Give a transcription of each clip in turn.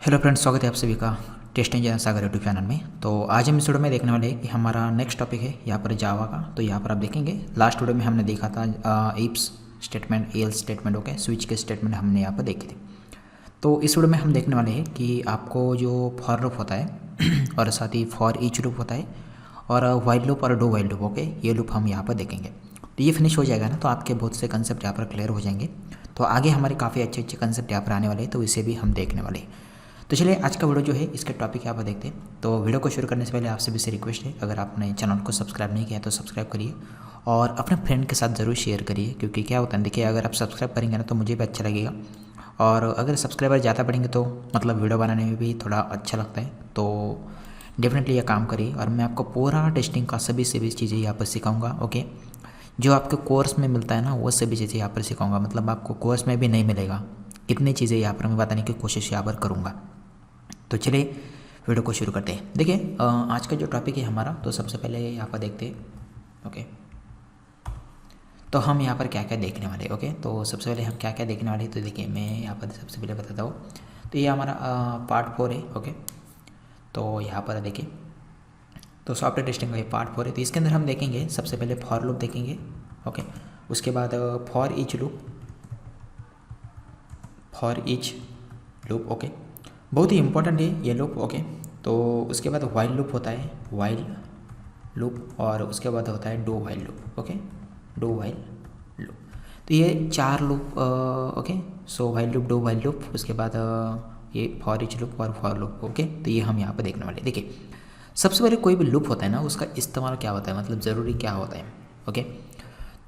Hello friends, स्वागत है आप सभी का टेस्ट इंजन सागर यूट्यूब चैनल में। तो आज हम इस वीडियो में देखने वाले हैं कि हमारा नेक्स्ट टॉपिक है यहाँ पर जावा का। तो यहाँ पर आप देखेंगे लास्ट वीडियो में हमने देखा था ifs statement, else statement, okay, switch के स्टेटमेंट हमने यहाँ पर देखे थे। तो इस वीडियो में हम देखने वाले हैं कि आपको जो फॉर लूप होता है और साथ ही फॉर ईच लूप होता है और वाइल लूप और डू वाइल लूप, ओके, ये लूप हम यहाँ पर देखेंगे। तो ये फिनिश हो जाएगा ना, तो आपके बहुत से कंसेप्ट यहाँ पर क्लियर हो जाएंगे। तो आगे हमारे काफ़ी अच्छे अच्छे कंसेप्ट यहाँ पर आने वाले हैं, तो इसे भी हम देखने वाले हैं। तो चलिए आज का वीडियो जो है इसके टॉपिक यहाँ पर देखते हैं। तो वीडियो को शुरू करने से पहले आपसे भी से रिक्वेस्ट है, अगर आपने चैनल को सब्सक्राइब नहीं किया तो सब्सक्राइब करिए और अपने फ्रेंड के साथ ज़रूर शेयर करिए, क्योंकि क्या होता है, देखिए, अगर आप सब्सक्राइब करेंगे ना तो मुझे भी अच्छा लगेगा और अगर सब्सक्राइबर ज़्यादा बढ़ेंगे तो मतलब वीडियो बनाने में भी थोड़ा अच्छा लगता है। तो डेफिनेटली ये काम करिए और मैं आपको पूरा टेस्टिंग का सभी चीज़ें यहाँ पर सिखाऊंगा, ओके। जो आपके कोर्स में मिलता है ना वो सभी चीज़ें यहाँ पर सिखाऊंगा, मतलब आपको कोर्स में भी नहीं मिलेगा। इतनी चीज़ें यहाँ पर मैं बताने की कोशिश यहाँ पर करूँगा। तो चलिए वीडियो को शुरू करते हैं। देखिए आज का जो टॉपिक है हमारा, तो सबसे पहले यहाँ पर देखते हैं, ओके। तो हम यहाँ पर क्या क्या देखने वाले हैं, ओके। तो सबसे पहले हम क्या क्या देखने वाले हैं, तो देखिए मैं यहाँ पर सबसे पहले बताता हूँ। तो ये हमारा पार्ट 4 है, ओके। तो यहाँ पर देखिए, तो सॉफ्टवेयर टेस्टिंग का ये पार्ट 4 है। तो इसके अंदर हम देखेंगे सबसे पहले फॉर लूप देखेंगे, ओके। उसके बाद फॉर ईच लूप, ओके, बहुत ही इंपॉर्टेंट है ये लूप, ओके। तो उसके बाद वाइल लूप होता है, वाइल लूप, और उसके बाद होता है do while loop, okay, do while loop. तो ये 4 loop, okay. So while loop, do while loop, उसके बाद ये फॉर ईच लूप और फॉर लूप, ओके। तो ये हम यहाँ पर देखने वाले। देखिए सबसे पहले कोई भी लूप होता है ना, उसका इस्तेमाल क्या होता है, मतलब ज़रूरी क्या होता है, ओके।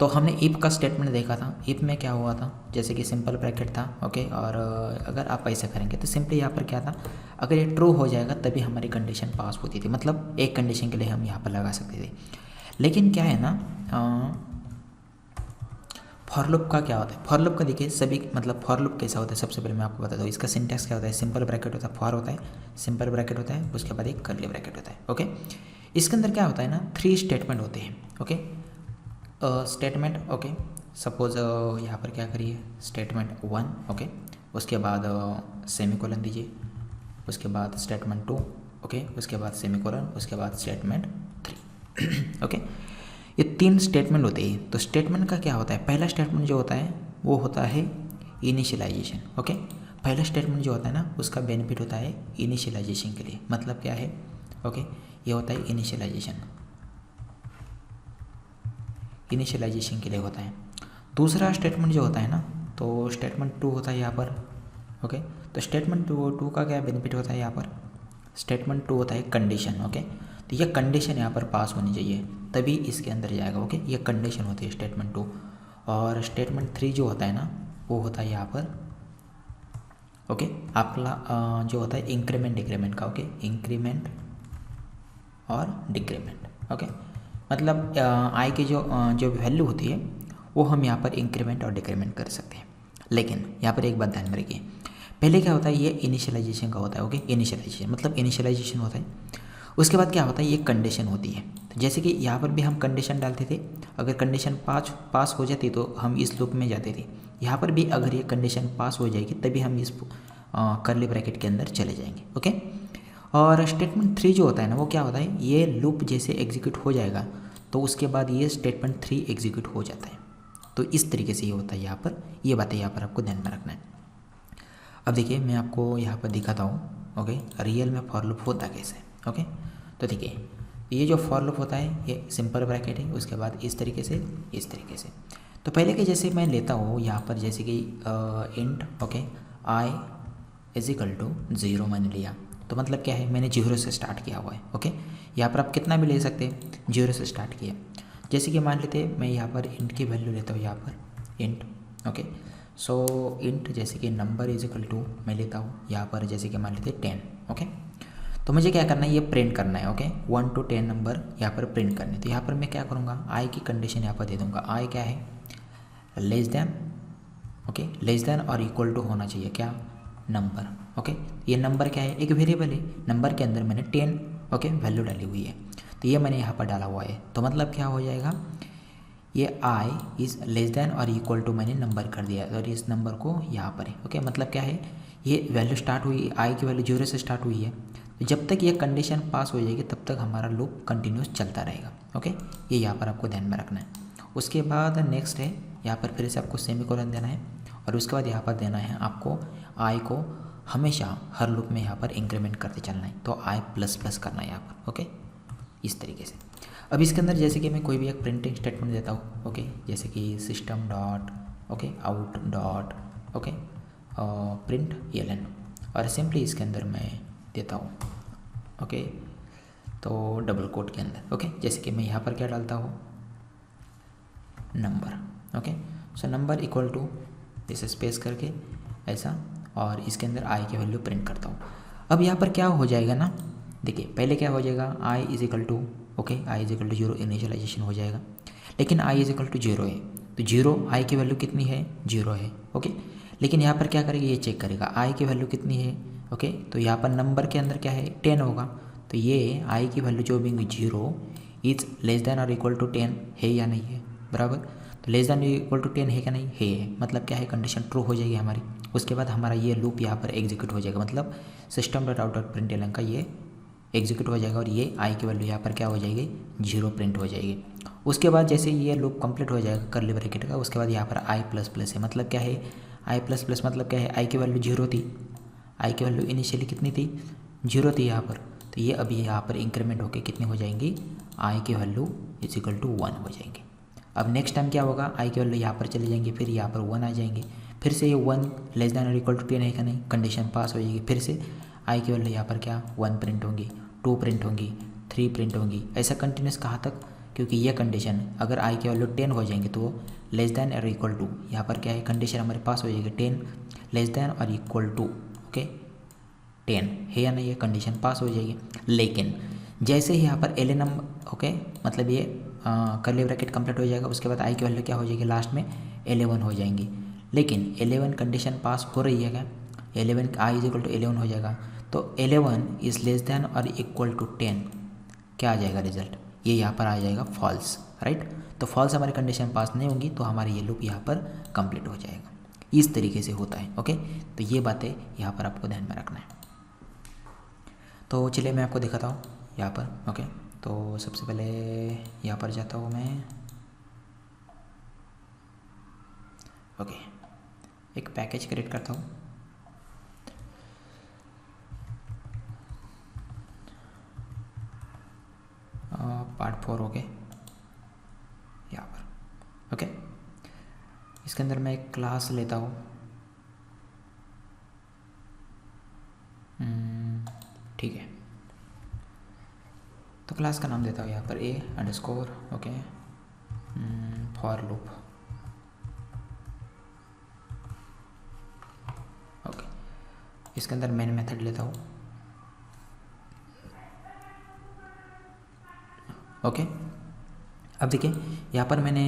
तो हमने इफ का स्टेटमेंट देखा था। इफ में क्या हुआ था, जैसे कि सिंपल ब्रैकेट था, ओके। और अगर आप ऐसा करेंगे तो सिंपली यहाँ पर क्या था, अगर ये ट्रू हो जाएगा तभी हमारी कंडीशन पास होती थी, मतलब एक कंडीशन के लिए हम यहाँ पर लगा सकते थे। लेकिन क्या है ना, फॉर लूप का क्या होता है, फॉर लूप का देखिए सभी, मतलब फॉर लूप कैसा होता है, सबसे पहले मैं आपको बताता हूँ। इसका सिंटैक्स क्या होता है, सिंपल ब्रैकेट होता है, फॉर होता है, सिंपल ब्रैकेट होता है, उसके बाद एक कर्ली ब्रैकेट होता है, ओके। इसके अंदर क्या होता है ना, 3 स्टेटमेंट होते हैं, ओके। स्टेटमेंट, ओके, सपोज यहाँ पर क्या करिए, स्टेटमेंट 1, ओके। उसके बाद सेमीकोलन दीजिए, उसके बाद स्टेटमेंट 2, ओके, उसके बाद सेमीकोलन, उसके बाद स्टेटमेंट 3 ओके। ये 3 स्टेटमेंट होते हैं। तो स्टेटमेंट का क्या होता है, पहला स्टेटमेंट जो होता है वो होता है इनिशियलाइजेशन, ओके। पहला स्टेटमेंट जो होता है ना उसका बेनिफिट होता है इनिशियलाइजेशन के लिए, मतलब क्या है, ओके, ये होता है इनिशियलाइजेशन के लिए होता है। दूसरा स्टेटमेंट जो होता है ना, तो स्टेटमेंट 2 होता है यहाँ पर, ओके। तो स्टेटमेंट 2 का क्या बेनिफिट होता है यहाँ पर, स्टेटमेंट 2 होता है कंडीशन, ओके। तो ये कंडीशन यहाँ पर पास होनी चाहिए तभी इसके अंदर जाएगा, ओके। ये कंडीशन होती है स्टेटमेंट 2। और स्टेटमेंट 3 जो होता है ना वो होता है यहाँ पर, ओके, आपका जो होता है इंक्रीमेंट डिक्रीमेंट का, ओके, इंक्रीमेंट और डिक्रीमेंट, ओके। मतलब आई की जो वैल्यू होती है वो हम यहाँ पर इंक्रीमेंट और डिक्रीमेंट कर सकते हैं। लेकिन यहाँ पर एक बात ध्यान में रखिए, पहले क्या होता है, ये इनिशियलाइजेशन का होता है, ओके। इनिशियलाइजेशन मतलब इनिशियलाइजेशन होता है, उसके बाद क्या होता है, ये कंडीशन होती है। तो जैसे कि यहाँ पर भी हम कंडीशन डालते थे, अगर कंडीशन पास हो जाती तो हम इस लूप में जाते थे। यहाँ पर भी अगर ये कंडीशन पास हो जाएगी तभी हम इस कर्ली ब्रैकेट के अंदर चले जाएंगे, ओके। और स्टेटमेंट 3 जो होता है ना वो क्या होता है, ये लूप जैसे एग्जीक्यूट हो जाएगा तो उसके बाद ये स्टेटमेंट 3 एग्जीक्यूट हो जाता है। तो इस तरीके से ये होता है यहाँ पर, ये बातें यहाँ पर आपको ध्यान में रखना है। अब देखिए मैं आपको यहाँ पर दिखाता हूँ, ओके, रियल में फॉर लूप होता कैसे, ओके। तो देखिए ये जो फॉर लूप होता है ये सिंपल ब्रैकेट है, उसके बाद इस तरीके से, इस तरीके से। तो पहले के जैसे मैं लेता हूँ यहाँ पर, जैसे कि int, okay, I is equal to 0 मैंने लिया, तो मतलब क्या है, मैंने 0 से स्टार्ट किया हुआ है, ओके। यहाँ पर आप कितना भी ले सकते हैं, 0 से स्टार्ट किया। जैसे कि मान लेते मैं यहाँ पर इंट की वैल्यू लेता हूँ, यहाँ पर इंट, ओके। सो इंट जैसे कि नंबर इज इक्वल टू मैं लेता हूँ यहाँ पर, जैसे कि मान लेते 10, ओके। तो मुझे क्या करना है, ये प्रिंट करना है, ओके, 1 to 10 नंबर यहाँ पर प्रिंट करने। तो यहाँ पर मैं क्या करूँगा, आई की कंडीशन यहाँ पर दे दूँगा। आई क्या है, less than, okay, less than और इक्वल टू होना चाहिए क्या, नंबर, ओके। ये नंबर क्या है, एक वेरिएबल है, नंबर के अंदर मैंने 10, ओके, वैल्यू डाली हुई है। तो ये मैंने यहाँ पर डाला हुआ है, तो मतलब क्या हो जाएगा, ये आई इज़ लेस देन और इक्वल टू मैंने नंबर कर दिया और इस नंबर को यहाँ पर है, ओके। मतलब क्या है, ये वैल्यू स्टार्ट हुई, आई की वैल्यू 0 से स्टार्ट हुई है, तो जब तक ये कंडीशन पास हो जाएगी तब तक हमारा लूप कंटिन्यूस चलता रहेगा। ओके, ये यहाँ पर आपको ध्यान में रखना है। उसके बाद नेक्स्ट है यहाँ पर फिर से आपको सेमीकोलन देना है और उसके बाद यहाँ पर देना है आपको आई को हमेशा हर लूप में यहाँ पर इंक्रीमेंट करते चलना है, तो आई प्लस प्लस करना है यहाँ पर। ओके, इस तरीके से। अब इसके अंदर जैसे कि मैं कोई भी एक प्रिंटिंग स्टेटमेंट देता हूँ, ओके, जैसे कि system dot okay out dot okay println, और सिंपली इसके अंदर मैं देता हूँ ओके, तो डबल कोट के अंदर ओके, जैसे कि मैं यहाँ पर क्या डालता हूँ, number. Okay, so number equal to इसे स्पेस करके ऐसा, और इसके अंदर आई की वैल्यू प्रिंट करता हूँ। अब यहाँ पर क्या हो जाएगा ना, देखिए पहले क्या हो जाएगा, I is equal to okay, I is equal to 0 initialization हो जाएगा, लेकिन आई इज इक्वल टू 0 है, तो 0 आई की वैल्यू कितनी है, 0 है। ओके, लेकिन यहाँ पर क्या करेगा, ये चेक करेगा आई की वैल्यू कितनी है। ओके, तो यहाँ पर नंबर के अंदर क्या है, 10 होगा, तो ये आई की वैल्यू जो भी 0 इज लेस देन और इक्वल टू 10 है या नहीं है, बराबर। तो लेस देन इक्वल टू 10 है क्या, नहीं है, मतलब क्या है, कंडीशन ट्रू हो जाएगी हमारी। उसके बाद हमारा ये लूप यहाँ पर एग्जीक्यूट हो जाएगा, मतलब system dot out dot println का ये एग्जीक्यूट हो जाएगा और ये आई की वैल्यू यहाँ पर क्या हो जाएगी, 0 प्रिंट हो जाएगी। उसके बाद जैसे ये लूप कंप्लीट हो जाएगा कर्ली ब्रैकेट का, उसके बाद यहाँ पर आई प्लस प्लस है, मतलब क्या है, आई प्लस प्लस मतलब क्या है, आई की वैल्यू 0 थी, आई की वैल्यू इनिशियली कितनी थी, 0 थी यहाँ पर, तो ये अभी यहाँ पर इंक्रीमेंट होकर कितनी हो जाएंगी, आई की वैल्यू इज इक्वल टू 1 हो जाएंगी। अब नेक्स्ट टाइम क्या होगा, आई की वैल्यू यहाँ पर चली जाएंगी, फिर यहाँ पर 1 आ जाएंगे, फिर से ये 1 लेस देन और इक्वल टू 10 है क्या, नहीं, कंडीशन पास हो जाएगी, फिर से आई की वैल्यू यहाँ पर क्या 1 प्रिंट होंगी, 2 प्रिंट होंगी, 3 प्रिंट होंगी, ऐसा कंटिन्यूस कहाँ तक, क्योंकि ये कंडीशन अगर आई की वैल्यू 10 हो जाएंगे तो लेस देन और इक्वल टू, यहाँ पर क्या है, कंडीशन हमारे पास हो जाएगी 10 लेस देन और इक्वल टू ओके 10 है या नहीं, ये कंडीशन पास हो जाएगी। लेकिन जैसे ही यहाँ पर एल ओके, मतलब ये कर्ली ब्रैकेट कंप्लीट हो जाएगा, उसके बाद आई की वैल्यू क्या हो जाएगी, लास्ट में 11 हो जाएंगी, लेकिन 11 कंडीशन पास हो रही है क्या, 11 आई इज इक्वल टू 11 हो जाएगा, तो 11 इज़ लेस देन और इक्वल टू 10 क्या आ जाएगा रिजल्ट, ये यहाँ पर आ जाएगा फॉल्स, राइट। तो फॉल्स हमारी कंडीशन पास नहीं होंगी तो हमारी ये लूप यहाँ पर कंप्लीट हो जाएगा। इस तरीके से होता है। ओके, तो ये बातें यहाँ पर आपको ध्यान में रखना है। तो चलिए मैं आपको दिखाता हूँ यहाँ पर। ओके, तो सबसे पहले यहाँ पर जाता हूँ मैं। ओके, एक पैकेज क्रिएट करता हूँ। पार्ट 4 ओके, यहाँ पर। ओके, इसके अंदर मैं एक क्लास लेता हूँ। ठीक है, तो क्लास का नाम देता हूँ यहाँ पर a_, okay, for loop. Okay, इसके अंदर मेन मेथड लेता हूँ। ओके, अब देखिए यहाँ पर मैंने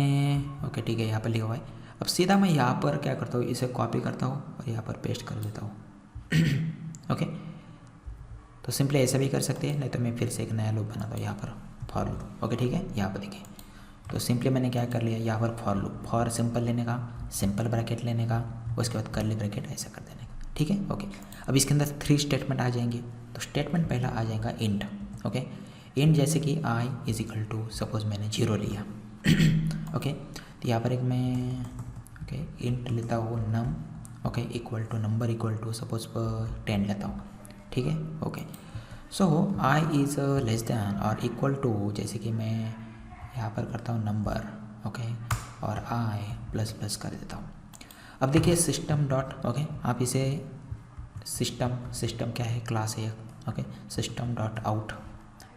ओके ठीक है यहाँ पर लिखा हुआ है। अब सीधा मैं यहाँ पर क्या करता हूँ, इसे कॉपी करता हूँ और यहाँ पर पेस्ट कर देता हूँ। ओके, तो सिंपली ऐसा भी कर सकते हैं, नहीं तो मैं फिर से एक नया लूप बनाता हूँ यहाँ पर फॉर लूप। ओके ठीक है, यहाँ पर देखिए, तो सिंपली मैंने क्या कर लिया, यहाँ पर फॉर लूप, फॉर सिंपल लेने का, सिंपल ब्रैकेट लेने का, उसके बाद कर्ली ब्रैकेट ऐसा कर देने का। ठीक है, ओके। अब इसके अंदर 3 स्टेटमेंट आ जाएंगे। तो स्टेटमेंट पहला आ जाएगा इंट। ओके, इंट जैसे कि आई इज इक्वल टू, सपोज मैंने 0 लिया। ओके, तो यहाँ पर एक मैं ओके इंट लेता हूँ num, okay, equal to number equal to suppose 10 लेता हूँ। ठीक है, okay. So I is less than और इक्वल टू, जैसे कि मैं यहाँ पर करता हूँ नंबर, ओके, और आई प्लस प्लस कर देता हूँ। अब देखिए सिस्टम डॉट, ओके, आप इसे सिस्टम क्या है, क्लास है। Okay, system dot out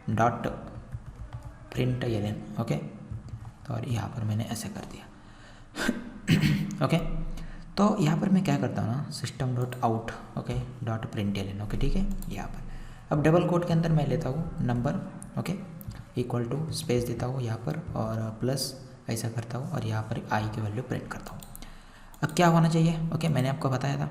dot println. Okay, तो और यहाँ पर मैंने ऐसे कर दिया। ओके, तो यहाँ पर मैं क्या करता हूँ ना, system dot out okay dot println. Okay ठीक है, यहाँ पर अब डबल कोट के अंदर मैं लेता हूँ number, okay, equal to space देता हूँ यहाँ पर और प्लस ऐसा करता हूँ और यहाँ पर आई की वैल्यू प्रिंट करता हूँ। अब क्या होना चाहिए, ओके, मैंने आपको बताया था।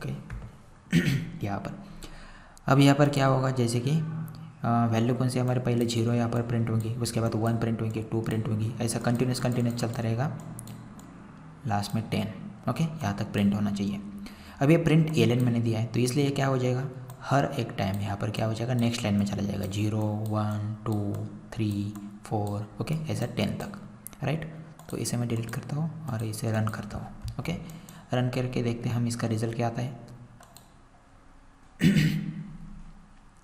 ओके यहाँ पर अब यहाँ पर क्या होगा, जैसे कि वैल्यू कौन सी हमारे पहले 0 यहाँ पर प्रिंट होगी, उसके बाद 1 प्रिंट होगी, 2 प्रिंट होगी, ऐसा कंटिन्यूस चलता रहेगा, लास्ट में 10। ओके, यहाँ तक प्रिंट होना चाहिए। अब ये प्रिंट एलन मैंने दिया है, तो इसलिए ये क्या हो जाएगा, हर एक टाइम यहाँ पर क्या हो जाएगा, नेक्स्ट लाइन में चला जाएगा, 0 1 2 3 4, ओके, ऐसा 10 तक, राइट। तो इसे मैं डिलीट करता हूँ और इसे रन करता हूँ। ओके, रन करके देखते हैं हम इसका रिजल्ट क्या आता है।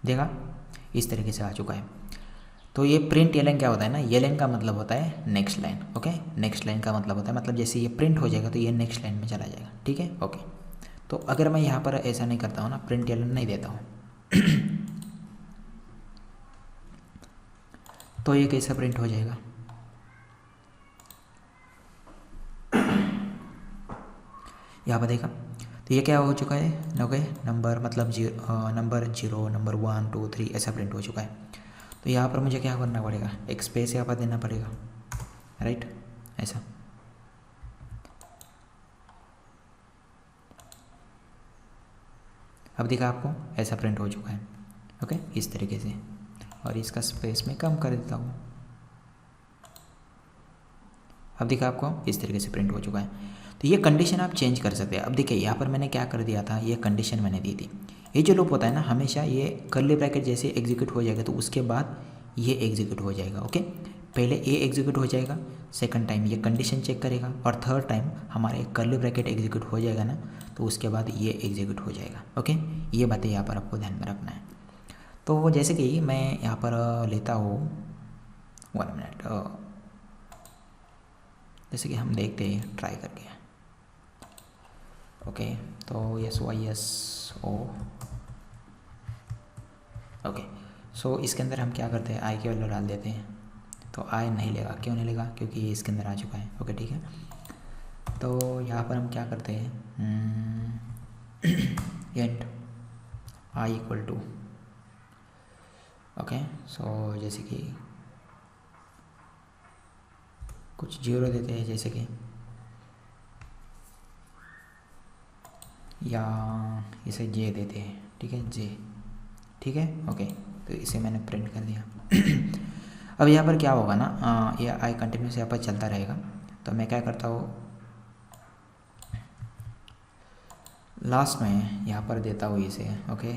देखा, इस तरीके से आ चुका है। तो ये प्रिंट एलन क्या होता है ना, एलन का मतलब होता है next line. Okay, next line का मतलब होता है, मतलब जैसे ये प्रिंट हो जाएगा तो ये नेक्स्ट लाइन में चला जाएगा, ठीक है। ओके, तो अगर मैं यहाँ पर ऐसा नहीं करता हूँ ना, प्रिंट एलन नहीं देता हूँ तो ये कैसा प्रिंट हो जाएगा, यहाँ पर देखा, तो ये क्या हो चुका है, ओके, नंबर मतलब नंबर 0 नंबर 1 2 3 ऐसा प्रिंट हो चुका है। तो यहाँ पर मुझे क्या करना पड़ेगा, एक स्पेस यहाँ पर देना पड़ेगा, राइट, ऐसा। अब देखा आपको, ऐसा प्रिंट हो चुका है। ओके, इस तरीके से, और इसका स्पेस मैं कम कर देता हूँ। अब देखा आपको, इस तरीके से प्रिंट हो चुका है। तो ये कंडीशन आप चेंज कर सकते हैं। अब देखिए यहाँ पर मैंने क्या कर दिया था, ये कंडीशन मैंने दी थी। ये जो लूप होता है ना, हमेशा ये कर्ली ब्रैकेट जैसे एग्जीक्यूट हो जाएगा तो उसके बाद ये एग्जीक्यूट हो जाएगा। ओके, पहले ए एग्जीक्यूट हो जाएगा, सेकंड टाइम ये कंडीशन चेक करेगा, और थर्ड टाइम हमारा एक कर्ली ब्रैकेट एग्जीक्यूट हो जाएगा ना, तो उसके बाद ये एग्जीक्यूट हो जाएगा। ओके, ये बातें यहाँ पर आपको ध्यान में रखना है। तो जैसे कि मैं यहाँ पर लेता हूँ 1 मिनट, जैसे कि हम देखते हैं ट्राई करके। ओके, तो SYSO, ओके, सो इसके अंदर हम क्या करते हैं, आई की वैल्यू डाल देते हैं। तो आई नहीं लेगा, क्यों नहीं लेगा, क्योंकि ये इसके अंदर आ चुका है। ओके, ठीक है। तो यहाँ पर हम क्या करते हैं, and I equal to, okay, so जैसे कि कुछ 0 देते हैं, जैसे कि, या इसे जे देते हैं, ठीक है, जे, ठीक है। ओके, तो इसे मैंने प्रिंट कर दिया। अब यहाँ पर क्या होगा ना, ये आई कंटिन्यूस यहाँ पर चलता रहेगा। तो मैं क्या करता हूँ, लास्ट में यहाँ पर देता हूँ इसे, ओके,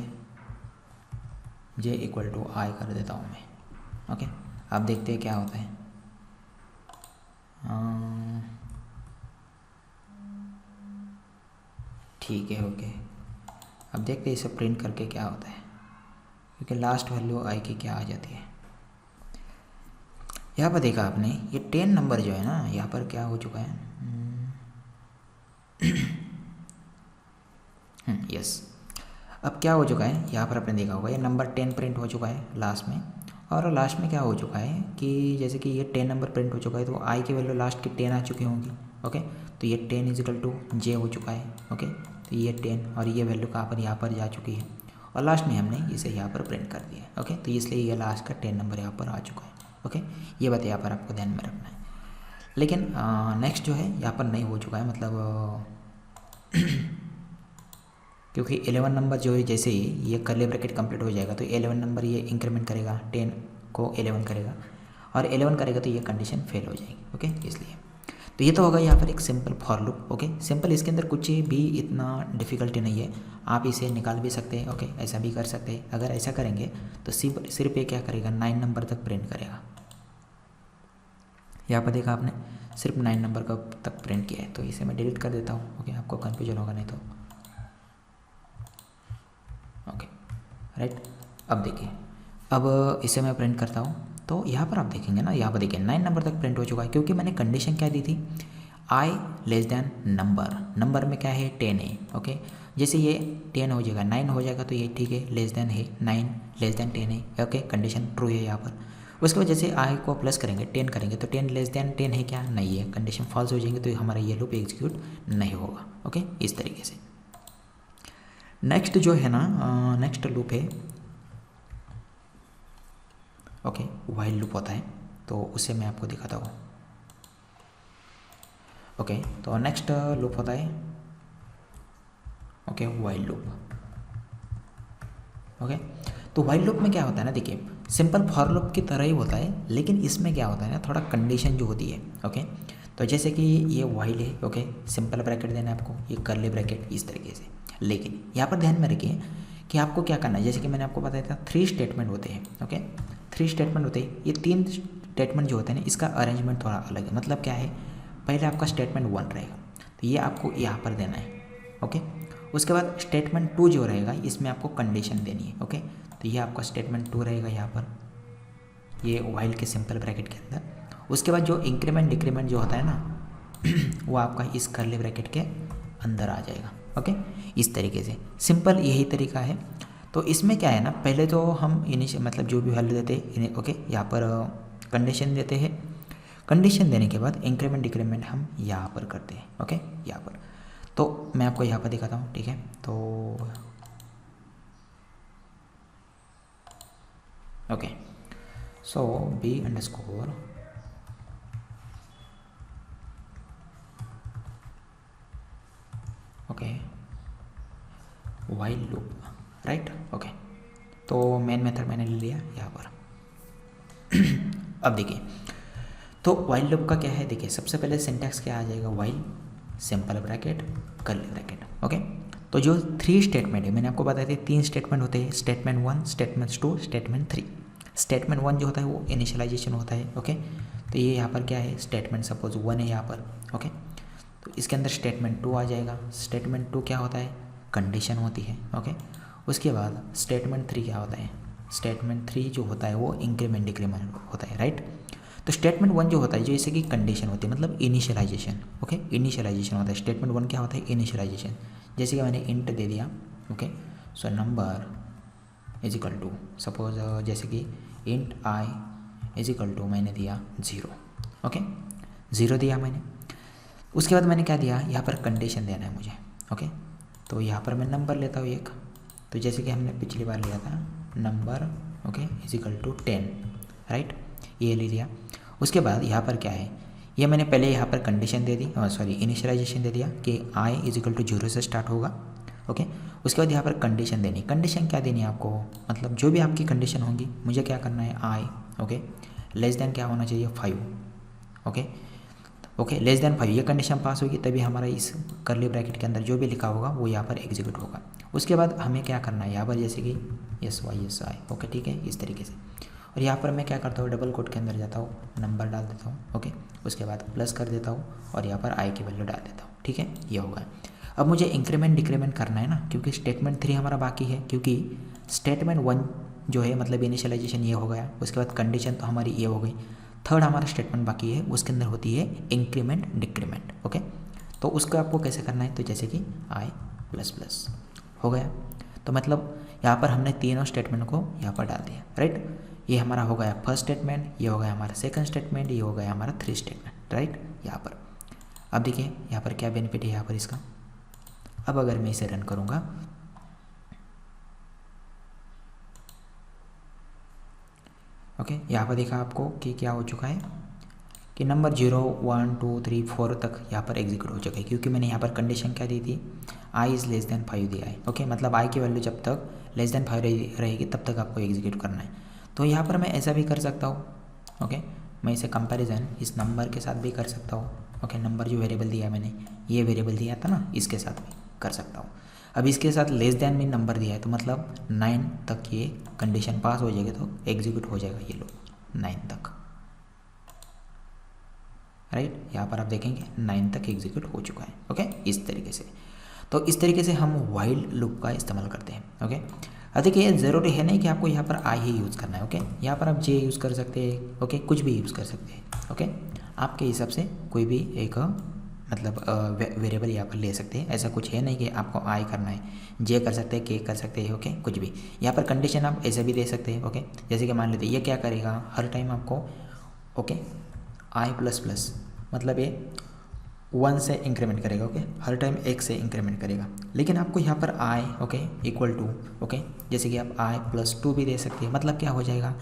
जे इक्वल टू आई कर देता हूँ मैं। ओके, अब देखते हैं क्या होता है। ठीक है, ओके, अब देखते हैं इसे प्रिंट करके क्या होता है, क्योंकि लास्ट वैल्यू आई की क्या आ जाती है। यहाँ पर देखा आपने, ये 10 नंबर जो है ना, यहाँ पर क्या हो चुका है, यस, अब क्या हो चुका है, यहाँ पर आपने देखा होगा, ये नंबर 10 प्रिंट हो चुका है लास्ट में। और लास्ट में क्या हो चुका है कि जैसे कि ये 10 नंबर प्रिंट हो चुका है, तो आई की वैल्यू लास्ट की 10 आ चुकी होंगी। ओके, तो ये 10 इजिकल टू जे हो चुका है। ओके, तो ये 10 और ये वैल्यू कहाँ पर, यहाँ पर जा चुकी है, और लास्ट में हमने इसे यहाँ पर प्रिंट कर दिया है। ओके, तो इसलिए ये लास्ट का 10 नंबर यहाँ पर आ चुका है। ओके, ये बात यहाँ पर आपको ध्यान में रखना है। लेकिन नेक्स्ट जो है यहाँ पर नहीं हो चुका है, मतलब क्योंकि 11 नंबर जो है, जैसे ही ये कर्ली ब्रैकेट कंप्लीट हो जाएगा तो 11 नंबर ये इंक्रीमेंट करेगा, 10 को 11 करेगा, और 11 करेगा तो ये कंडीशन फेल हो जाएगी। ओके, इसलिए तो ये तो होगा यहाँ पर एक simple for loop. Okay, simple, इसके अंदर कुछ भी इतना डिफ़िकल्टी नहीं है, आप इसे निकाल भी सकते हैं। ओके, ऐसा भी कर सकते हैं। अगर ऐसा करेंगे तो सिर्फ ये क्या करेगा, 9 नंबर तक प्रिंट करेगा। यहाँ पर देखा आपने, सिर्फ 9 नंबर का तक प्रिंट किया है। तो इसे मैं डिलीट कर देता हूँ। ओके, आपको कन्फ्यूजन होगा नहीं तो। ओके, राइट, अब देखिए, अब इसे मैं प्रिंट करता हूँ, तो यहाँ पर आप देखेंगे ना, यहाँ पर देखिए 9 नंबर तक प्रिंट हो चुका है, क्योंकि मैंने कंडीशन क्या दी थी, आई लेस देन नंबर, नंबर में क्या है, 10 है। ओके, जैसे ये 10 हो जाएगा, 9 हो जाएगा तो ये ठीक है, लेस देन है, 9 लेस देन 10 है। ओके, कंडीशन ट्रू है यहाँ पर। उसके बाद जैसे आई को प्लस करेंगे, 10 करेंगे, तो 10 लेस देन 10 है क्या, नहीं है, कंडीशन फॉल्स हो जाएंगे, तो हमारा ये लूप एग्जीक्यूट नहीं होगा। ओके, इस तरीके से। नेक्स्ट जो है ना, नेक्स्ट लूप है, ओके, व्हाइल लूप होता है, तो उसे मैं आपको दिखाता हूँ। ओके, तो नेक्स्ट लूप होता है, ओके, वाइल लूप। ओके, तो वाइल लूप में क्या होता है ना, देखिए सिंपल फॉर लूप की तरह ही होता है, लेकिन इसमें क्या होता है ना, थोड़ा कंडीशन जो होती है। ओके, तो जैसे कि ये वाइल है, ओके, सिंपल ब्रैकेट देना है आपको, ये कर्ली ब्रैकेट इस तरीके से। लेकिन यहाँ पर ध्यान में रखिए कि आपको क्या करना है, जैसे कि मैंने आपको बताया था 3 स्टेटमेंट होते हैं। ओके, 3 स्टेटमेंट होते हैं। ये 3 स्टेटमेंट जो होते हैं ना, इसका अरेंजमेंट थोड़ा अलग है। मतलब क्या है, पहले आपका स्टेटमेंट 1 रहेगा, तो ये आपको यहाँ पर देना है। ओके, उसके बाद स्टेटमेंट 2 जो रहेगा, इसमें आपको कंडीशन देनी है। ओके, तो ये आपका स्टेटमेंट 2 रहेगा यहाँ पर, ये वाइल के सिंपल ब्रैकेट के अंदर। उसके बाद जो इंक्रीमेंट डिक्रीमेंट जो होता है ना वो आपका इस कर्ली ब्रैकेट के अंदर आ जाएगा। ओके, इस तरीके से सिंपल यही तरीका है। तो इसमें क्या है ना, पहले तो हम इनिशियल मतलब जो भी वैल्यू देते हैं, ओके, यहाँ पर कंडीशन देते हैं। कंडीशन देने के बाद इंक्रीमेंट डिक्रीमेंट हम यहाँ पर करते हैं। ओके, यहाँ पर तो मैं आपको यहाँ पर दिखाता हूँ। ठीक है, तो okay, so B underscore okay while loop, right. Okay, तो मेन मेथड मैंने ले लिया यहाँ पर। अब देखिए, तो वाइल लूप का क्या है, देखिए सबसे पहले सिंटैक्स क्या आ जाएगा, while simple bracket curly bracket. Okay, तो जो 3 स्टेटमेंट है मैंने आपको बताया था, 3 स्टेटमेंट होते हैं, स्टेटमेंट 1, स्टेटमेंट 2, स्टेटमेंट 3। स्टेटमेंट 1 जो होता है वो इनिशियलाइजेशन होता है। ओके, तो ये यहाँ पर क्या है, स्टेटमेंट सपोज 1 है यहाँ पर। ओके, तो इसके अंदर स्टेटमेंट 2 आ जाएगा। स्टेटमेंट 2 क्या होता है, कंडीशन होती है। ओके, उसके बाद स्टेटमेंट 3 क्या होता है, स्टेटमेंट 3 जो होता है वो इंक्रीमेंट डिक्रीमेंट होता है, राइट। तो स्टेटमेंट 1 जो होता है, जो जैसे कि कंडीशन होती है, मतलब इनिशियलाइजेशन। ओके, इनिशियलाइजेशन होता है। स्टेटमेंट 1 क्या होता है, इनिशियलाइजेशन। जैसे कि मैंने इंट दे दिया, okay, so number is equal to suppose जैसे कि int I is equal to मैंने दिया 0। ओके, 0 दिया मैंने। उसके बाद मैंने क्या दिया, यहाँ पर कंडीशन देना है मुझे। ओके, तो यहाँ पर मैं नंबर लेता हूँ एक, तो जैसे कि हमने पिछली बार लिया था number, okay, is equal to 10, right, ये ले लिया। उसके बाद यहाँ पर क्या है, ये मैंने पहले यहाँ पर कंडीशन दे दी, सॉरी इनिशियलाइजेशन दे दिया कि आई इज इक्वल टू 0 से स्टार्ट होगा। ओके, उसके बाद यहाँ पर कंडीशन देनी। कंडीशन क्या देनी है आपको, मतलब जो भी आपकी कंडीशन होगी, मुझे क्या करना है, आई, ओके, लेस देन क्या होना चाहिए, 5। ओके, ओके, लेस देन 5 ये कंडीशन पास होगी, तभी हमारा इस कर्ली ब्रैकेट के अंदर जो भी लिखा होगा वो यहाँ पर एग्जीक्यूट होगा। उसके बाद हमें क्या करना है, यहाँ पर जैसे कि S Y S I, okay, ठीक है, इस तरीके से। और यहाँ पर मैं क्या करता हूँ, डबल कोट के अंदर जाता हूँ, नंबर डाल देता हूँ। ओके, उसके बाद प्लस कर देता हूँ और यहाँ पर आई की वैल्यू डाल देता हूँ। ठीक है, ये होगा। अब मुझे इंक्रीमेंट डिक्रीमेंट करना है ना, क्योंकि स्टेटमेंट 3 हमारा बाकी है, क्योंकि स्टेटमेंट 1 जो है मतलब इनिशियलाइजेशन ये हो गया, उसके बाद कंडीशन तो हमारी ये हो गई। थर्ड हमारा स्टेटमेंट बाकी है, उसके अंदर होती है इंक्रीमेंट डिक्रीमेंट। ओके, तो उसको आपको कैसे करना है, तो जैसे कि आई प्लस प्लस हो गया। तो मतलब यहाँ पर हमने तीनों स्टेटमेंट को यहाँ पर डाल दिया, राइट। ये हमारा हो गया फर्स्ट स्टेटमेंट, ये हो गया हमारा सेकंड स्टेटमेंट, ये हो गया हमारा 3 स्टेटमेंट, राइट, यहाँ पर। अब देखिए यहाँ पर क्या बेनिफिट है यहाँ पर इसका। अब अगर मैं इसे रन करूँगा, ओके, यहाँ पर देखा आपको कि क्या हो चुका है कि नंबर 0, 1, 2, 3, 4 तक यहाँ पर एग्जीक्यूट हो चुका है, क्योंकि मैंने यहाँ पर कंडीशन क्या दी थी, आई इज़ लेस देन 5 दिया है। ओके, मतलब आई की वैल्यू जब तक लेस देन 5 रहेगी तब तक आपको एग्जीक्यूट करना है। तो यहाँ पर मैं ऐसा भी कर सकता हूँ। ओके, मैं इसे कंपैरिजन इस नंबर के साथ भी कर सकता हूँ। ओके, नंबर जो वेरिएबल दिया है मैंने, ये वेरिएबल दिया था ना, इसके साथ भी कर सकता हूँ। अब इसके साथ लेस देन भी नंबर दिया है, तो मतलब 9 तक ये कंडीशन पास हो जाएगी, तो एग्जीक्यूट हो जाएगा ये लो 9 तक, राइट। यहाँ पर आप देखेंगे 9 तक एग्जीक्यूट हो चुका है। ओके, इस तरीके से। तो इस तरीके से हम वाइल लूप का इस्तेमाल करते हैं। ओके, अब देखिए ज़रूरी है नहीं कि आपको यहाँ पर आई ही यूज़ करना है। ओके, यहाँ पर आप जे यूज़ कर सकते हैं। ओके, कुछ भी यूज़ कर सकते हैं। ओके, आपके हिसाब से कोई भी एक मतलब वेरिएबल यहाँ पर ले सकते हैं। ऐसा कुछ है नहीं कि आपको आई करना है, जे कर सकते हैं, के कर सकते हैं। ओके, कुछ भी। यहाँ पर कंडीशन आप ऐसे भी दे सकते हैं। ओके, जैसे कि मान लेते ये क्या करेगा, हर टाइम आपको, ओके, आई प्लस प्लस मतलब ये 1 से इंक्रीमेंट करेगा। ओके, हर टाइम 1 से इंक्रीमेंट करेगा। लेकिन आपको यहाँ पर आई, ओके, इक्वल टू, ओके, जैसे कि आप आई प्लस 2 भी दे सकते हैं। मतलब क्या हो जाएगा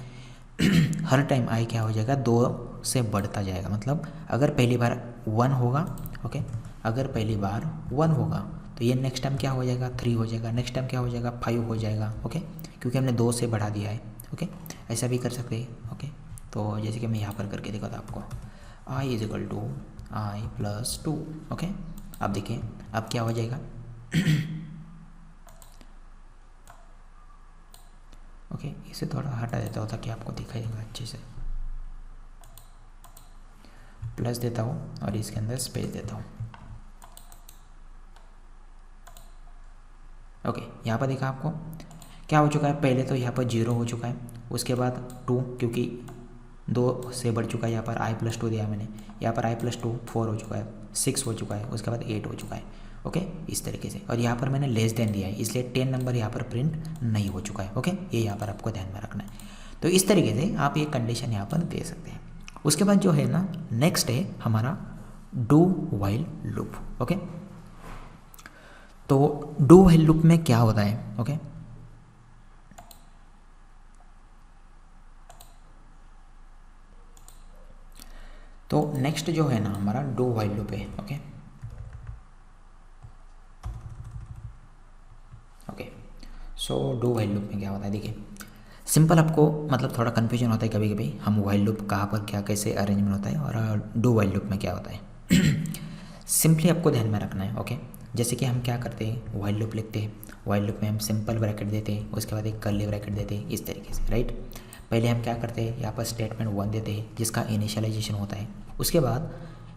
हर टाइम आई क्या हो जाएगा, 2 से बढ़ता जाएगा। मतलब अगर पहली बार 1 होगा, ओके, अगर पहली बार 1 होगा तो ये नेक्स्ट टाइम क्या हो जाएगा 3 हो जाएगा, नेक्स्ट टाइम क्या हो जाएगा 5 हो जाएगा। ओके, क्योंकि हमने 2 से बढ़ा दिया है। ओके, ऐसा भी कर सकते हैं। ओके, तो जैसे कि मैं यहाँ पर करके दिखाता आपको, i is equal to I plus 2। Okay, अब देखिए अब क्या हो जाएगा ओके, इसे थोड़ा हटा देता हूँ ताकि आपको दिखाएगा अच्छे से। प्लस देता हूँ और इसके अंदर स्पेस देता हूँ। ओके, यहाँ पर देखा आपको क्या हो चुका है, पहले तो यहाँ पर 0 हो चुका है, उसके बाद 2 क्योंकि 2 से बढ़ चुका है, यहाँ पर i प्लस 2 दिया मैंने, यहाँ पर i प्लस 2 4 हो चुका है, 6 हो चुका है, उसके बाद 8 हो चुका है। ओके, इस तरीके से, और यहाँ पर मैंने लेस देन दिया है इसलिए 10 नंबर यहाँ पर प्रिंट नहीं हो चुका है। ओके, ये यहाँ पर आपको ध्यान में रखना है। तो इस तरीके से आप ये कंडीशन यहाँ पर दे सकते हैं। उसके बाद जो है ना नेक्स्ट है हमारा डू व्हाइल लूप। ओके, तो डू व्हाइल लूप में क्या होता है। ओके, तो नेक्स्ट जो है ना हमारा डू व्हाइल लूप है। Okay, okay, so do while loop में क्या होता है, देखिए सिंपल, आपको मतलब थोड़ा कन्फ्यूजन होता है कभी कभी हम व्हाइल लूप कहाँ पर क्या कैसे अरेंजमेंट होता है और डू व्हाइल लूप में क्या होता है सिंपली आपको ध्यान में रखना है। ओके, जैसे कि हम क्या करते हैं, व्हाइल लूप लिखते हैं, व्हाइल लूप में हम सिंपल ब्रैकेट देते हैं, उसके बाद एक कर्ली ब्रैकेट देते हैं, इस तरीके से, राइट। पहले हम क्या करते हैं, यहाँ पर स्टेटमेंट 1 देते हैं जिसका इनिशियलाइजेशन होता है, उसके बाद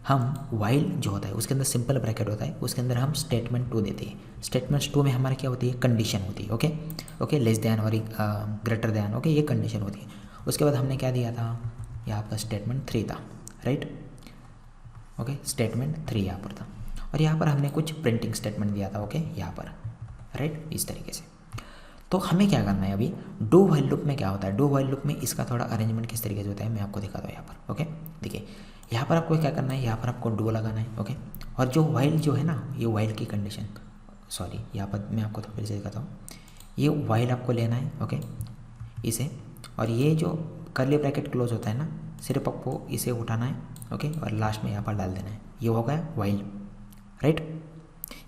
हम व्हाइल जो होता है उसके अंदर सिंपल ब्रैकेट होता है, उसके अंदर हम स्टेटमेंट 2 देते हैं। स्टेटमेंट 2 में हमारी क्या होती है, कंडीशन होती है। ओके, ओके, लेस दैन और ग्रेटर दैन, ओके, ये कंडीशन होती है। उसके बाद हमने क्या दिया था, यहाँ पर स्टेटमेंट 3 था, राइट। ओके, स्टेटमेंट 3 यहाँ पर था, और यहाँ पर हमने कुछ प्रिंटिंग स्टेटमेंट दिया था। ओके, यहाँ पर, राइट, इस तरीके से। तो हमें क्या करना है अभी, डू व्हाइल लूप में क्या होता है, डू व्हाइल लूप में इसका थोड़ा अरेंजमेंट किस तरीके से होता है मैं आपको दिखाता हूँ यहाँ पर। ओके, देखिए यहाँ पर आपको क्या करना है, यहाँ पर आपको डू लगाना है। ओके, और जो व्हाइल जो है ना, ये व्हाइल की कंडीशन, सॉरी यहाँ पर मैं आपको थोड़ा से दिखाता हूँ, ये व्हाइल आपको लेना है। ओके, इसे, और ये जो कर्ली ब्रैकेट क्लोज होता है ना, सिर्फ आपको इसे उठाना है। ओके, और लास्ट में यहाँ पर डाल देना है, ये हो गया व्हाइल, राइट,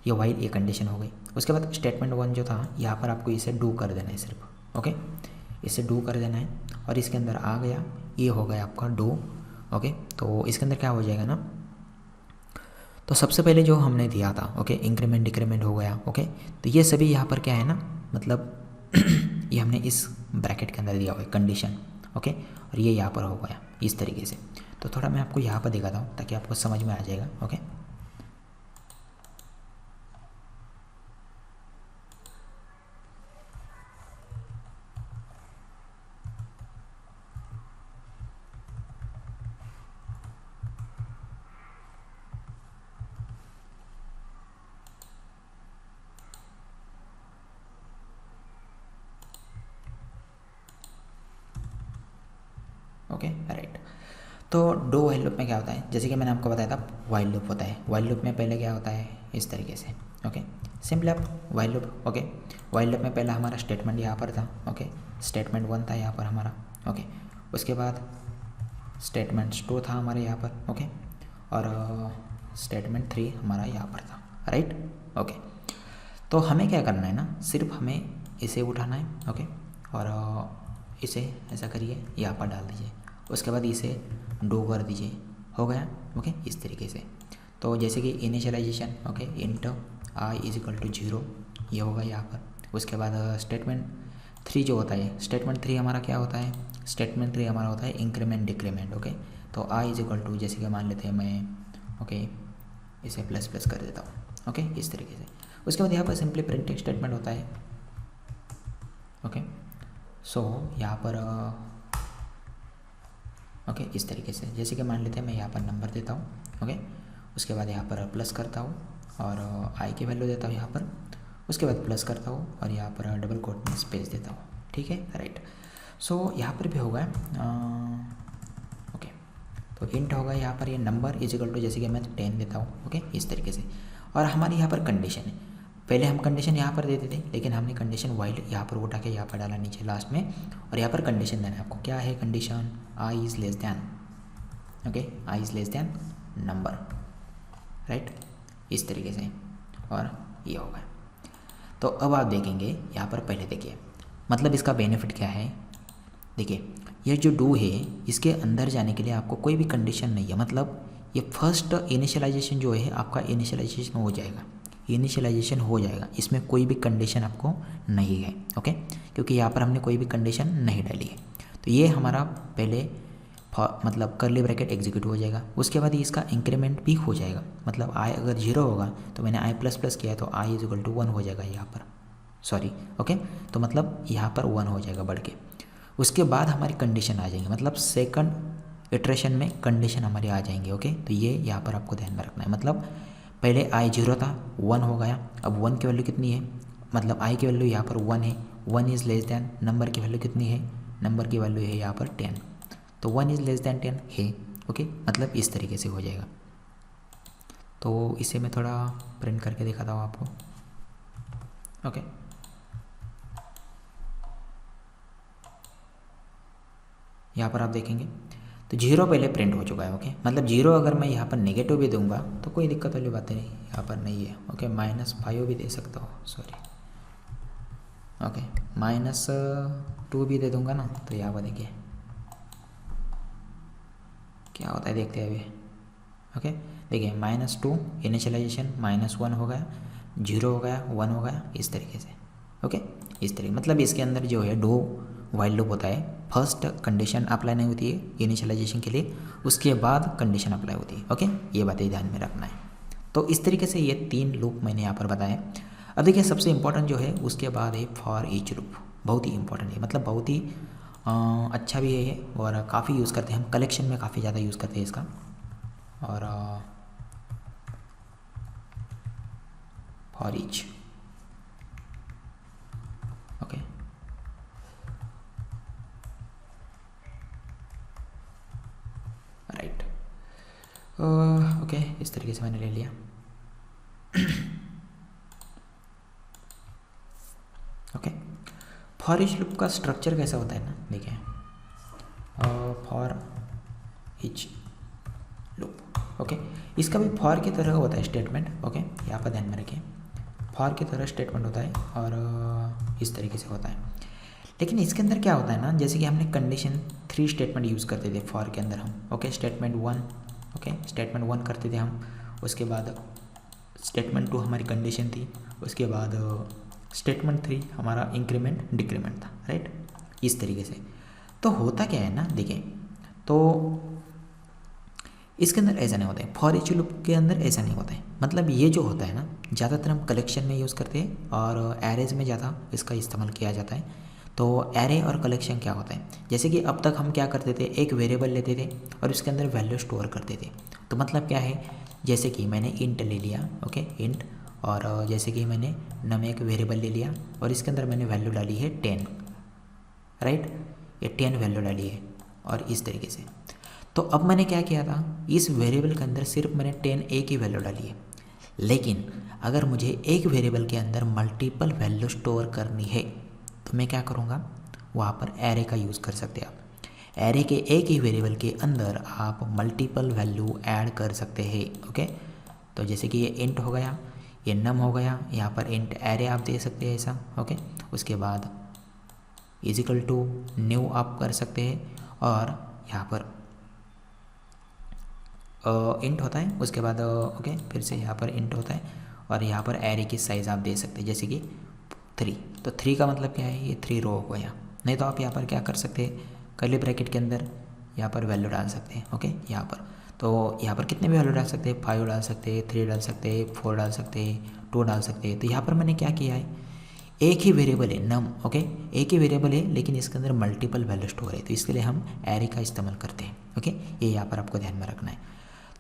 ये व्हाइल, ये कंडीशन हो गई। उसके बाद स्टेटमेंट 1 जो था, यहाँ पर आपको इसे डू कर देना है सिर्फ। ओके, इसे डू कर देना है, और इसके अंदर आ गया, ये हो गया आपका डू। ओके, तो इसके अंदर क्या हो जाएगा ना, तो सबसे पहले जो हमने दिया था, ओके, इंक्रीमेंट डिक्रीमेंट हो गया। ओके, तो ये सभी यहाँ पर क्या है ना, मतलब ये हमने इस ब्रैकेट के अंदर दिया हुआ है कंडीशन। ओके, और ये यहाँ पर हो गया इस तरीके से। तो थोड़ा मैं आपको यहाँ पर दिखाता हूँ ताकि आपको समझ में आ जाएगा। Okay, okay, right. तो डू व्हाइल लूप में क्या होता है, जैसे कि मैंने आपको बताया था व्हाइल लूप होता है। व्हाइल लूप में पहले क्या होता है, इस तरीके से। ओके, सिंपली आप while loop, okay, while loop में पहला हमारा स्टेटमेंट यहाँ पर था। ओके, स्टेटमेंट 1 था यहाँ पर हमारा। ओके, उसके बाद स्टेटमेंट 2 था हमारे यहाँ पर। ओके, और स्टेटमेंट 3 हमारा यहाँ पर था, राइट। ओके, तो हमें क्या करना है ना, सिर्फ हमें इसे उठाना है। ओके, और इसे ऐसा करिए, यहाँ पर डाल दीजिए, उसके बाद इसे डू कर दीजिए, हो गया। ओके, इस तरीके से। तो जैसे कि initialization, okay, int I is equal to 0, ये होगा यहाँ पर। उसके बाद स्टेटमेंट 3 जो होता है, स्टेटमेंट 3 हमारा क्या होता है, स्टेटमेंट 3 हमारा होता है इंक्रीमेंट डिक्रीमेंट। ओके, तो आई इज इक्वल टू, जैसे कि मान लेते हैं मैं, ओके, इसे प्लस प्लस कर देता हूँ। ओके, इस तरीके से। उसके बाद यहाँ पर सिंपली प्रिंटिंग स्टेटमेंट होता है। ओके, सो यहाँ पर ओके, इस तरीके से, जैसे कि मान लेते हैं मैं यहाँ पर नंबर देता हूँ। ओके, उसके बाद यहाँ पर प्लस करता हूँ और आई की वैल्यू देता हूँ यहाँ पर, उसके बाद प्लस करता हूँ और यहाँ पर डबल कोट में स्पेस देता हूँ। ठीक है, राइट। सो यहाँ पर भी होगा, ओके, तो इंट होगा यहाँ पर, ये नंबर इज इक्वल टू, जैसे कि मैं 10 देता हूँ। ओके, इस तरीके से। और हमारी यहाँ पर कंडीशन है, पहले हम कंडीशन यहाँ पर देते थे, लेकिन हमने कंडीशन व्हाइल यहाँ पर उठा के यहाँ पर डाला नीचे लास्ट में, और यहाँ पर कंडीशन देना है आपको। क्या है condition, I is less then, okay, I is less then number, right, इस तरीके से। और ये होगा। तो अब आप देखेंगे यहाँ पर, पहले देखिए मतलब इसका बेनिफिट क्या है। देखिए ये जो डू है इसके अंदर जाने के लिए आपको कोई भी कंडीशन नहीं है, मतलब ये फर्स्ट इनिशियलाइजेशन जो है आपका इनिशियलाइजेशन हो जाएगा, इनिशियलाइजेशन हो जाएगा, इसमें कोई भी कंडीशन आपको नहीं है। ओके, क्योंकि यहाँ पर हमने कोई भी कंडीशन नहीं डाली है। तो ये हमारा पहले मतलब करली ब्रैकेट एग्जीक्यूट हो जाएगा। उसके बाद इसका इंक्रीमेंट भी हो जाएगा, मतलब आई अगर 0 होगा तो मैंने आई प्लस प्लस किया है तो आई इज इक्वल टू 1 हो जाएगा यहाँ पर, सॉरी ओके। तो मतलब यहाँ पर 1 हो जाएगा बढ़ के। उसके बाद हमारी कंडीशन आ जाएंगी, मतलब सेकंड इटरेशन में कंडीशन हमारी आ जाएंगे। ओके, तो ये यहाँ पर आपको ध्यान में रखना है। मतलब पहले आई 0 था, 1 हो गया। अब 1 की वैल्यू कितनी है, मतलब आई की वैल्यू यहाँ पर 1 है, 1 इज़ लेस दैन नंबर की वैल्यू कितनी है, नंबर की वैल्यू है यहाँ पर 10, तो 1 इज़ लेस दैन 10 है। ओके, मतलब इस तरीके से हो जाएगा। तो इसे मैं थोड़ा प्रिंट करके दिखाता हूँ आपको। ओके, यहाँ पर आप देखेंगे तो 0 पहले प्रिंट हो चुका है। ओके, मतलब 0 अगर मैं यहाँ पर नेगेटिव भी दूंगा तो कोई दिक्कत वाली बात नहीं, यहाँ पर नहीं है। ओके, -5 भी दे सकता हूँ, सॉरी। ओके, -2 भी दे दूंगा ना, तो यहाँ पर देखिए क्या होता है, देखते हैं अभी। ओके, देखिए -2 इनिशियलाइजेशन, -1 हो गया, 0 हो गया, 1 हो गया, इस तरीके से। ओके, इस तरीके मतलब इसके अंदर जो है डू वाइल लूप होता है। फर्स्ट कंडीशन अप्लाई नहीं होती है इनिशियलाइजेशन के लिए, उसके बाद कंडीशन अप्लाई होती है। ओके, ये बातें ध्यान में रखना है। तो इस तरीके से ये 3 लूप मैंने यहाँ पर बताए। अब देखिए सबसे इंपॉर्टेंट जो है उसके बाद है फॉर ईच लूप, बहुत ही इंपॉर्टेंट है, मतलब बहुत ही अच्छा भी है और काफ़ी यूज़ करते हैं हम, कलेक्शन में काफ़ी ज़्यादा यूज़ करते हैं इसका। और for each, okay, right, okay, इस तरीके से मैंने ले लिया। ओके, फॉर ईच लूप का स्ट्रक्चर कैसा होता है ना, देखिए फॉर ईच लूप, ओके, इसका भी फॉर की तरह होता है स्टेटमेंट। ओके, यहाँ पर ध्यान में रखिए, फॉर की तरह स्टेटमेंट होता है और इस तरीके से होता है। लेकिन इसके अंदर क्या होता है ना, जैसे कि हमने कंडीशन 3 स्टेटमेंट यूज़ करते थे फॉर के अंदर हम। ओके, स्टेटमेंट 1, ओके, स्टेटमेंट 1 करते थे हम, उसके बाद स्टेटमेंट 2 हमारी कंडीशन थी, उसके बाद स्टेटमेंट 3 हमारा इंक्रीमेंट डिक्रीमेंट था, राइट, इस तरीके से। तो होता क्या है ना, देखिए तो इसके अंदर ऐसा नहीं होता है, फॉर ईच लूप के अंदर ऐसा नहीं होता है। मतलब ये जो होता है ना, ज़्यादातर हम कलेक्शन में यूज़ करते हैं और एरेज में ज़्यादा इसका इस्तेमाल किया जाता है। तो एरे और कलेक्शन क्या होता है, जैसे कि अब तक हम क्या करते थे, एक वेरिएबल लेते थे और उसके अंदर वैल्यू स्टोर करते थे। तो मतलब क्या है, जैसे कि मैंने इंट ले लिया, ओके, इंट, और जैसे कि मैंने नम एक वेरिएबल ले लिया और इसके अंदर मैंने वैल्यू डाली है 10, राइट, ये 10 वैल्यू डाली है और इस तरीके से। तो अब मैंने क्या किया था, इस वेरिएबल के अंदर सिर्फ मैंने 10 ए की वैल्यू डाली है। लेकिन अगर मुझे एक वेरिएबल के अंदर मल्टीपल वैल्यू स्टोर करनी है तो मैं क्या करूँगा, वहाँ पर एरे का यूज़ कर सकते हैं आप। एरे के एक ही वेरिएबल के अंदर आप मल्टीपल वैल्यू ऐड कर सकते हैं। ओके, तो जैसे कि ये इंट हो गया, ये नम हो गया, यहाँ पर इंट एरे आप दे सकते हैं ऐसा। ओके, उसके बाद इजिकल टू न्यू आप कर सकते हैं और यहाँ पर इंट होता है, उसके बाद ओके, फिर से यहाँ पर इंट होता है और यहाँ पर एरे की साइज़ आप दे सकते हैं, जैसे कि 3। तो 3 का मतलब क्या है, ये 3 रो हो गया। नहीं तो आप यहाँ पर क्या कर सकते हैं, कर्ली ब्रैकेट के अंदर यहाँ पर वैल्यू डाल सकते हैं। ओके, यहाँ पर तो यहाँ पर कितने भी वैल्यू डाल सकते हैं, 5 डाल सकते हैं, 3 डाल सकते हैं, 4 डाल सकते हैं, 2 डाल सकते हैं। तो यहाँ पर मैंने क्या किया है, एक ही वेरिएबल है नम, ओके, एक ही वेरिएबल है लेकिन इसके अंदर मल्टीपल वैल्यू स्टोर है, तो इसके लिए हम एरे का इस्तेमाल करते हैं। ओके, ये यहाँ पर आपको ध्यान में रखना है।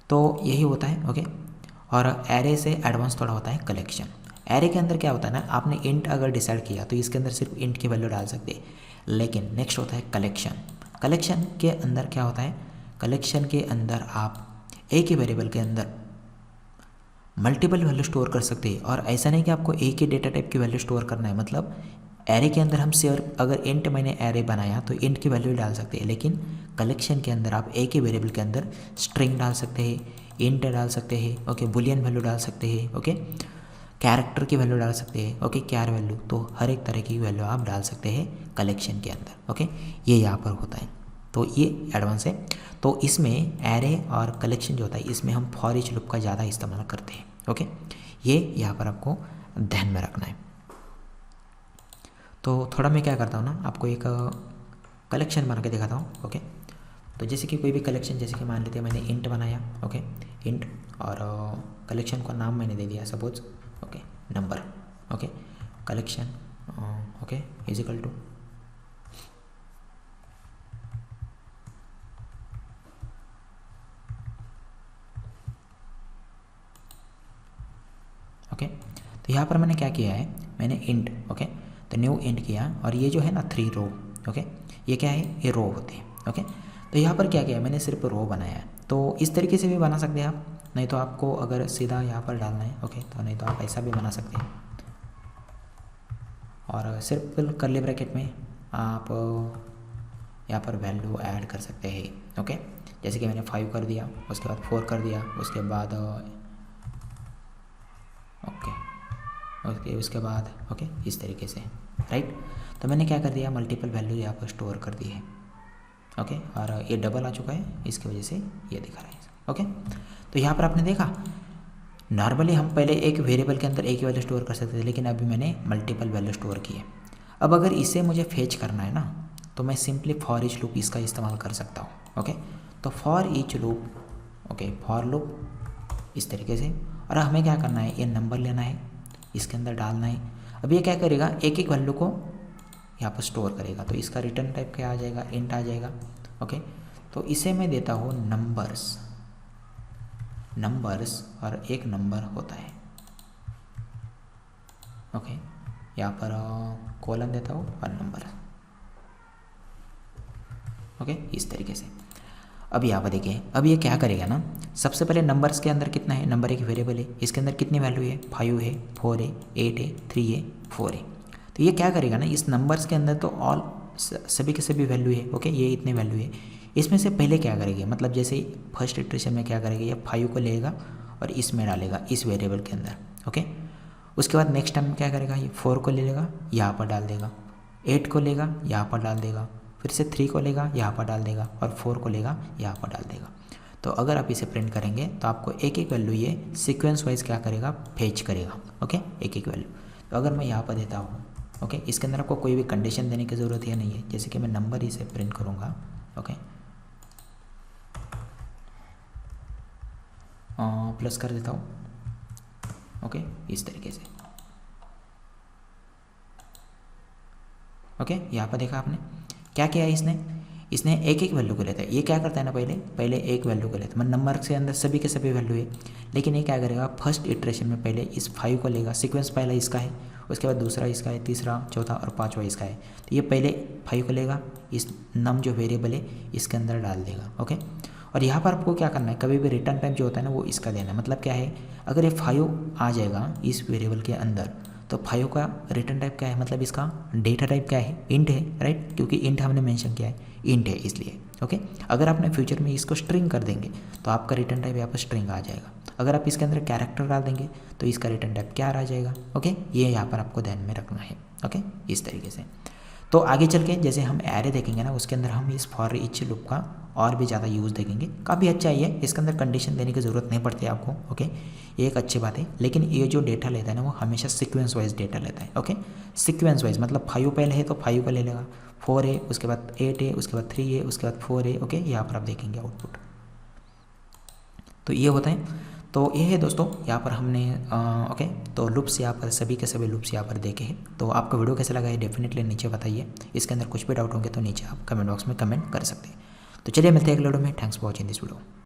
तो यही होता है। ओके, और एरे से एडवांस थोड़ा होता है कलेक्शन। एरे के अंदर क्या होता है ना, आपने इंट अगर डिसाइड किया तो इसके अंदर सिर्फ इंट की वैल्यू डाल सकते हैं। लेकिन नेक्स्ट होता है कलेक्शन। कलेक्शन के अंदर क्या होता है, कलेक्शन के अंदर आप एक ही वेरिएबल के अंदर मल्टीपल वैल्यू स्टोर कर सकते हैं। और ऐसा नहीं कि आपको एक ही डेटा टाइप की वैल्यू स्टोर करना है, मतलब एरे के अंदर हम सिर्फ अगर इंट मैंने एरे बनाया तो इंट की वैल्यू डाल सकते हैं, लेकिन कलेक्शन के अंदर आप एक ही वेरिएबल के अंदर स्ट्रिंग डाल सकते हैं, इंट डाल सकते हैं, ओके, बुलियन वैल्यू डाल सकते हैं, ओके, कैरेक्टर की वैल्यू डाल सकते हैं, ओके, कैर वैल्यू, तो हर एक तरह की वैल्यू आप डाल सकते हैं कलेक्शन के अंदर, ओके। ये यहाँ पर होता है, तो ये एडवांस है। तो इसमें एरे और कलेक्शन जो होता है इसमें हम फॉर ईच लूप का ज़्यादा इस्तेमाल करते हैं, ओके। ये यहाँ पर आपको ध्यान में रखना है। तो थोड़ा मैं क्या करता हूँ ना, आपको एक कलेक्शन बना के दिखाता हूँ, ओके। तो जैसे कि कोई भी कलेक्शन, जैसे कि मान लेते हैं मैंने इंट बनाया, ओके, इंट, और कलेक्शन का नाम मैंने दे दिया suppose, okay, number, okay, collection, okay, is equal to, okay. तो यहाँ पर मैंने क्या किया है, मैंने इंट, ओके, तो न्यू इंट किया, और ये जो है ना 3 रो, ओके, ये क्या है, ये रो होते हैं, ओके। तो यहाँ पर क्या किया है, मैंने सिर्फ रो बनाया है। तो इस तरीके से भी बना सकते हैं आप, नहीं तो आपको अगर सीधा यहाँ पर डालना है, ओके, तो नहीं तो आप ऐसा भी बना सकते हैं, और सिर्फ कर्ली ब्रैकेट में आप यहाँ पर वैल्यू ऐड कर सकते हैं, ओके। जैसे कि मैंने 5 कर दिया, उसके बाद 4 कर दिया, उसके बाद ओके, उसके बाद ओके, इस तरीके से, राइट। तो मैंने क्या कर दिया, मल्टीपल वैल्यू यहाँ पर स्टोर कर दी है, ओके, और ये डबल आ चुका है, इसकी वजह से ये दिखा रहा है, ओके। तो यहाँ पर आपने देखा, नॉर्मली हम पहले एक वेरिएबल के अंदर एक ही वैल्यू स्टोर कर सकते थे, लेकिन अभी मैंने मल्टीपल वैल्यू स्टोर की है। अब अगर इसे मुझे फेच करना है ना, तो मैं सिंपली फॉर ईच लूप इसका इस्तेमाल कर सकता हूँ, ओके। तो for each loop, okay, for loop इस तरीके से, और हमें क्या करना है, ये नंबर लेना है, इसके अंदर डालना है। अब ये क्या करेगा, एक एक वैल्यू को यहाँ पर स्टोर करेगा, तो इसका रिटर्न टाइप क्या आ जाएगा, इंट आ जाएगा, ओके। तो इसे मैं देता हूँ नंबर्स, और एक नंबर होता है, ओके। यहाँ पर कॉलन देता हूँ और नंबर, ओके, इस तरीके से। अब यहाँ पर देखिए, अब ये क्या करेगा ना, सबसे पहले नंबर्स के अंदर कितना है, नंबर एक वेरिएबल है, इसके अंदर कितनी वैल्यू है, 5 है, 4 है, 8 है, 3 है, 4 है। तो ये क्या करेगा ना, इस नंबर्स के अंदर तो ऑल सभी के सभी वैल्यू है, ओके, ये इतने वैल्यू है। इसमें से पहले क्या करेगी, मतलब जैसे फर्स्ट इटरेशन में क्या करेगा, ये 5 को लेगा और इसमें डालेगा, इस वेरिएबल के अंदर, ओके। उसके बाद नेक्स्ट टाइम क्या करेगा, ये 4 को ले लेगा, यहाँ पर डाल देगा, 8 को लेगा, यहाँ पर डाल देगा, फिर से 3 को लेगा, यहाँ पर डाल देगा, और 4 को लेगा, यहाँ पर डाल देगा। तो अगर आप इसे प्रिंट करेंगे तो आपको एक एक वैल्यू ये सीक्वेंस वाइज क्या करेगा, फेच करेगा, ओके, एक एक वैल्यू। तो अगर मैं यहाँ पर देता हूँ, ओके, इसके अंदर आपको कोई भी कंडीशन देने की ज़रूरत है नहीं है, जैसे कि मैं नंबर इसे प्रिंट करूँगा, ओके, प्लस कर देता हूँ, ओके, इस तरीके से, ओके। यहाँ पर देखा आपने क्या किया है, इसने एक एक वैल्यू को लेता है। ये क्या करता है ना, पहले एक वैल्यू को लेता है, मतलब नंबर के अंदर सभी के सभी वैल्यू है, लेकिन ये क्या करेगा, फर्स्ट इटरेशन में पहले इस 5 को लेगा, सीक्वेंस पहला इसका है, उसके बाद दूसरा इसका है, तीसरा, चौथा और पांचवा इसका है। तो ये पहले 5 को लेगा, इस नम जो वेरिएबल है इसके अंदर डाल देगा, ओके। और यहाँ पर आपको क्या करना है, कभी भी रिटर्न टाइप जो होता है ना वो इसका देना है। मतलब क्या है, अगर ये 5 आ जाएगा इस वेरिएबल के अंदर, तो 5 का रिटर्न टाइप क्या है, मतलब इसका डेटा टाइप क्या है, इंट है, राइट, क्योंकि इंट हमने मेंशन किया है, इंट है इसलिए, ओके। अगर आपने फ्यूचर में इसको स्ट्रिंग कर देंगे तो आपका रिटर्न टाइप यहाँ पर स्ट्रिंग आ जाएगा। अगर आप इसके अंदर कैरेक्टर डाल देंगे तो इसका रिटर्न टाइप क्या आ जाएगा, ओके। ये यहाँ पर आपको ध्यान में रखना है, ओके, इस तरीके से। तो आगे चल के जैसे हम एरे देखेंगे ना, उसके अंदर हम इस फॉर ईच लूप का और भी ज़्यादा यूज़ देखेंगे। काफ़ी अच्छा ही है, इसके अंदर कंडीशन देने की ज़रूरत नहीं पड़ती आपको, ओके, ये एक अच्छी बात है। लेकिन ये जो डेटा लेता है ना, वो हमेशा सीक्वेंस वाइज डेटा लेता है, ओके। सीक्वेंस वाइज मतलब 5 पहले है तो 5 को ले लेगा, 4 है, उसके बाद 8 है, उसके बाद 3 है, उसके बाद 4 है, ओके। यहाँ पर आप देखेंगे आउटपुट, तो ये होता है। तो ये है दोस्तों, यहाँ पर हमने ओके, तो लूप्स यहाँ पर सभी के सभी लूप्स यहाँ पर देखे हैं। तो आपको वीडियो कैसा लगा है डेफिनेटली नीचे बताइए। इसके अंदर कुछ भी डाउट होंगे तो नीचे आप कमेंट बॉक्स में कमेंट कर सकते हैं। तो चलिए मिलते हैं अगले वीडियो में। Thanks for watching this video.